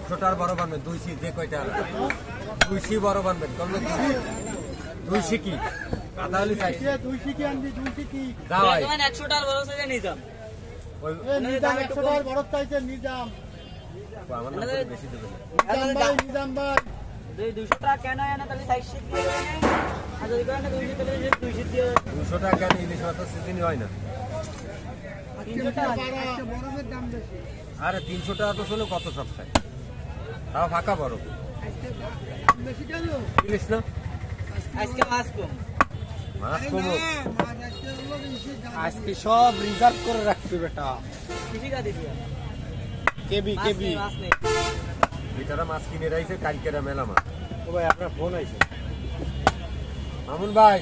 100টার বড় বানবেন 200 যে কয়টা 200 বড় বানবেন কমলে 200 কি আধা হলি চাই 200 কি আনবি 200 কি দাও ভাই 100টার বড় সাইজে নিতাম ওই নিজাম 100টার বড় চাইছে নিজাম আমার না বেশি দেবেন নিজাম ভাই 200 টাকা কেন এনে তাহলে 60 দিয়ে দেবেন আর যদি কেন 200 তাহলে 200 দিয়ে 200 টাকা কেন ইলিশ মাছ সিজনই হয় না 300 টাকা আজকে বরফের দাম বেশি আরে 300 টাকা তো ছিল কত সপ্তাহে তাও ফাঁকা বরফ আজকে বেশি কেন ইলিশ না আজকে মাছ কম মাছ কম আজকে সব রিজার্ভ করে রাখবে বেটা বেশি কা দিবি কেবি মাছ নেই বেটারা মাছ কিনে রাইছে কালকেরা মেলা মাছ ও ভাই আপনার ফোন আইছে মামুন ভাই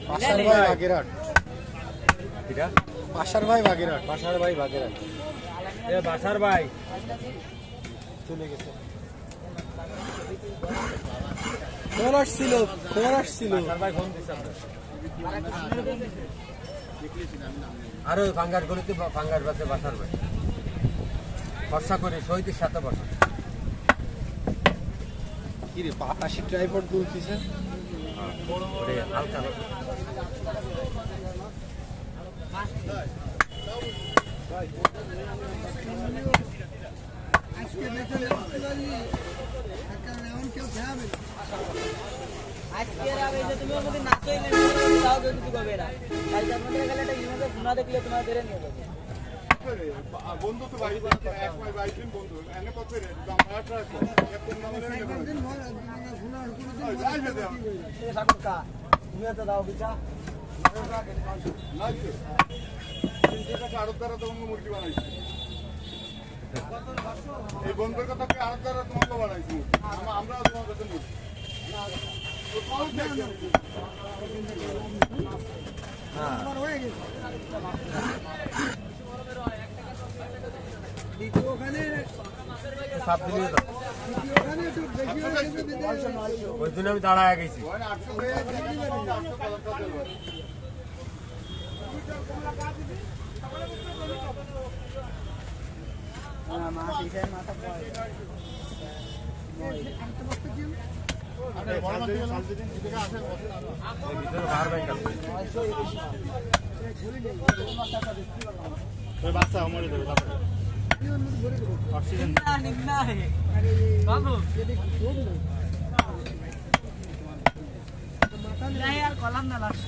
পাশার ভাই বাগেরহাট এটা পাশার ভাই বাগেরহাট বাসার ভাই বাগেরা এ বাসার ভাই চলে গেছে ফোন আসছিল বাসার ভাই ফোন দিছে আর ওই ফাঙ্গার গলিতে ফাঙ্গার বাসে বাসার ভাই খরচা করে শহীদের সাথে বসা কি রে 85 ট্রাইপড তুলছিস ওরে হালকা আজকে আগে যে তুমি ওর মধ্যে নাচই নেই তাও যদি কিছু করবে না কালকে আপনাদের গেলে একটা ইমেজে গুণা দেখলে তোমার ধরে নিয়ে যাবে বন্ধু তো ভাই এক ভাই বাইদিন বন্ধু এনে পথে রে আমরা একদম নাম লেনে দিন সে সাকুকা তুমি তো দাও বিচা না যেটা আরব দ্বারা তো অন্য মুরগি বানাইছি এই বন্ধুর কথা কি আরব দ্বারা তোমাকে বানাইছি আমরা তোমার কাছে মুরগি তো কোন দেখি হ্যাঁ সাপ দিলে তো ওই জন্য আমি দাঁড়ায় গেছি ভিতরে বার ব্যাংক বাচ্চা মরে যাবে নিম্না হে বাবু নাই আর কলাম না লাস্ট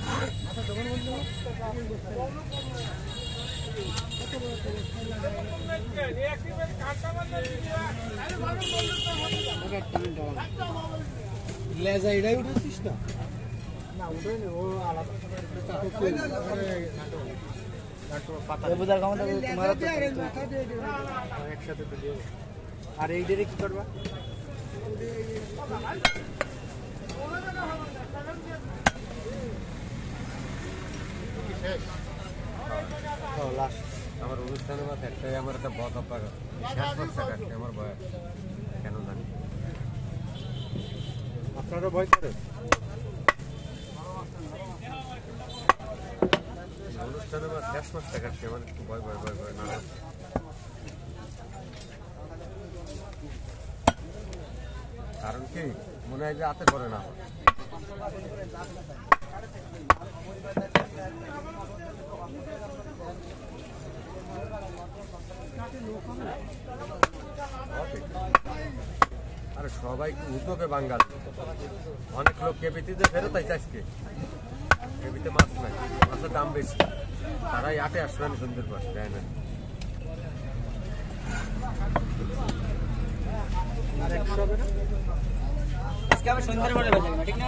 লেজা এটাই উঠেছিস না না উঠেনি ও আলাদা বুঝার ক্ষমতা তোমার একসাথে তো দিয়ে আর এই ডেরে কি করবা আমার অনুষ্ঠানে বা একটাই আমার একটা বদ অভ্যাস আমার বয়স কেন জানি আপনারও ভয় করে অনুষ্ঠানে বা শেষ মাসটা কাটছে আমার একটু ভয় না কারণ কি মনে হয় যে হাতে করে না আরে সবাই উদ্যোগে বাঙ্গাল অনেক লোক কেবিতে ফেরত আইছে আজকে কেবিতে মাছ নাই মাছের দাম বেশি তারাই আটে আসবে না সুন্দর মাছ দেয় না আজকে আবার সন্ধ্যার পরে বাজে ঠিক না